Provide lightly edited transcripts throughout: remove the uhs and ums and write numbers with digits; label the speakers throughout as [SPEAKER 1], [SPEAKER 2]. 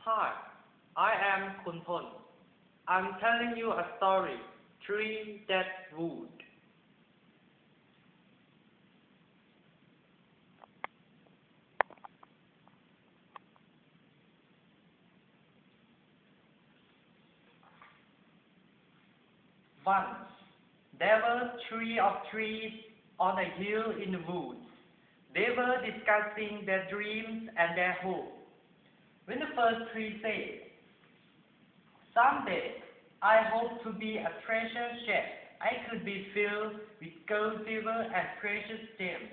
[SPEAKER 1] Hi, I am Kunpon. I'm telling you a story, Tree That Wood. Once, there were three of trees on a hill in the woods. They were discussing their dreams and their hopes. When the first tree said, "Someday, I hope to be a treasure chest. I could be filled with gold, silver, and precious gems.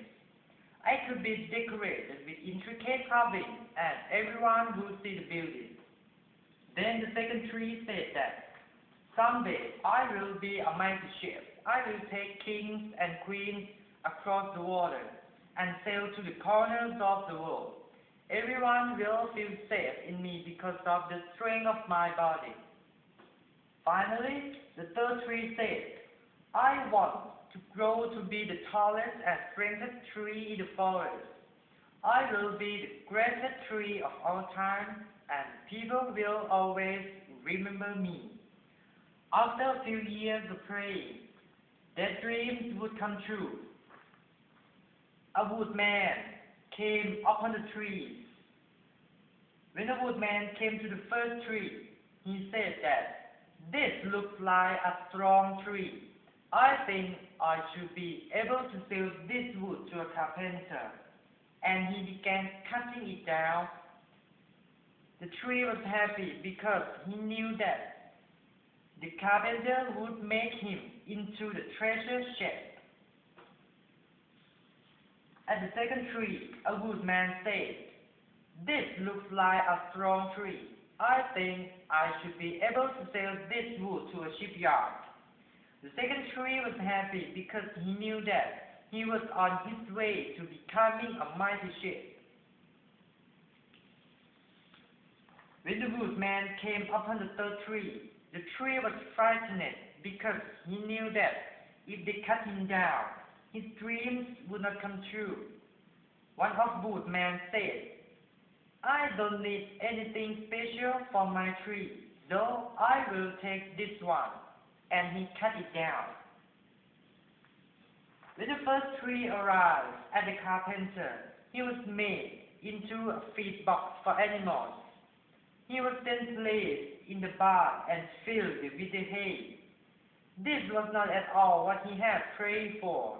[SPEAKER 1] I could be decorated with intricate carving, and everyone would see the beauty." Then the second tree said that, "Someday, I will be a mighty ship. I will take kings and queens across the water and sail to the corners of the world. Everyone will feel safe in me because of the strength of my body." Finally, the third tree said, "I want to grow to be the tallest and strongest tree in the forest. I will be the greatest tree of all time, and people will always remember me." After a few years of praying, their dreams would come true. A woodman came upon the trees. When the woodman came to the first tree, he said that, "This looks like a strong tree. I think I should be able to sell this wood to a carpenter." And he began cutting it down. The tree was happy because he knew that the carpenter would make him into the treasure chest. At the second tree, a woodman said, "This looks like a strong tree. I think I should be able to sell this wood to a shipyard." The second tree was happy because he knew that he was on his way to becoming a mighty ship. When the woodman came upon the third tree, the tree was frightened because he knew that if they cut him down, his dreams would not come true. One of the woodmen said, "I don't need anything special for my tree, though I will take this one," and he cut it down. When the first tree arrived at the carpenter, he was made into a feed box for animals. He was then placed in the barn and filled with the hay. This was not at all what he had prayed for.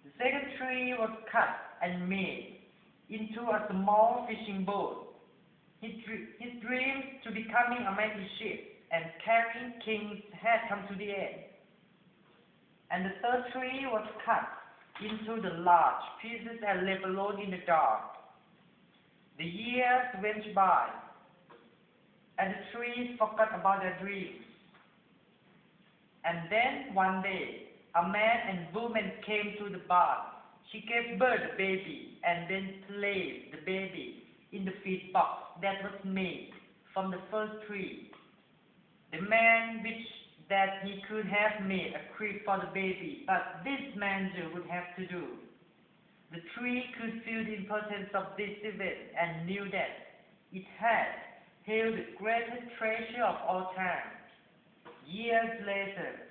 [SPEAKER 1] The second tree was cut and made into a small fishing boat. His dreams to becoming a mighty ship and carrying kings had come to the end. And the third tree was cut into the large pieces and left alone in the dark. The years went by, and the trees forgot about their dreams. And then one day, a man and woman came to the barn. She gave birth to a baby and then placed the baby in the feed box that was made from the first tree. The man wished that he could have made a crib for the baby, but this manger would have to do. The tree could feel the importance of this event and knew that it had held the greatest treasure of all time. Years later,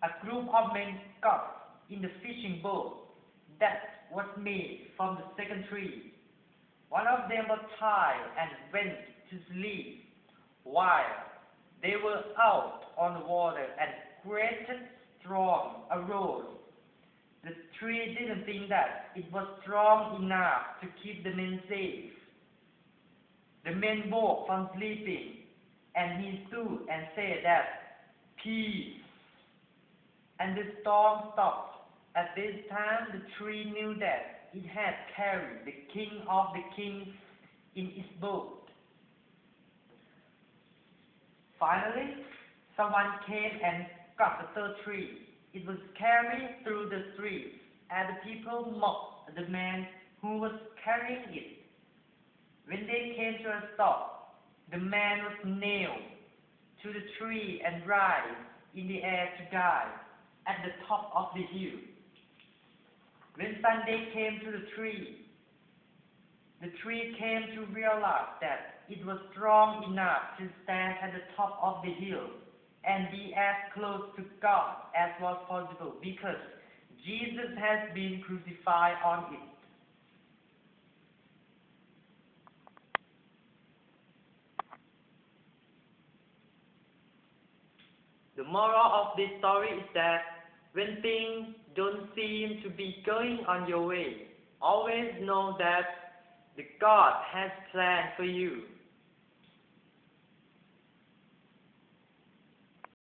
[SPEAKER 1] a group of men got in the fishing boat that was made from the second tree. One of them was tired and went to sleep. While they were out on the water, and great storm arose. The tree didn't think that it was strong enough to keep the men safe. The men woke from sleeping, and he stood and said that, "Peace." And the storm stopped. At this time, the tree knew that it had carried the king of the kings in its boat. Finally, someone came and got the third tree. It was carried through the streets, and the people mocked the man who was carrying it. When they came to a stop, the man was nailed to the tree and raised in the air to die at the top of the hill. When Sunday came to the tree, The tree came to realize that it was strong enough to stand at the top of the hill and be as close to God as was possible because Jesus has been crucified on it. The moral of this story is that when things don't seem to be going on your way, always know that the God has planned for you.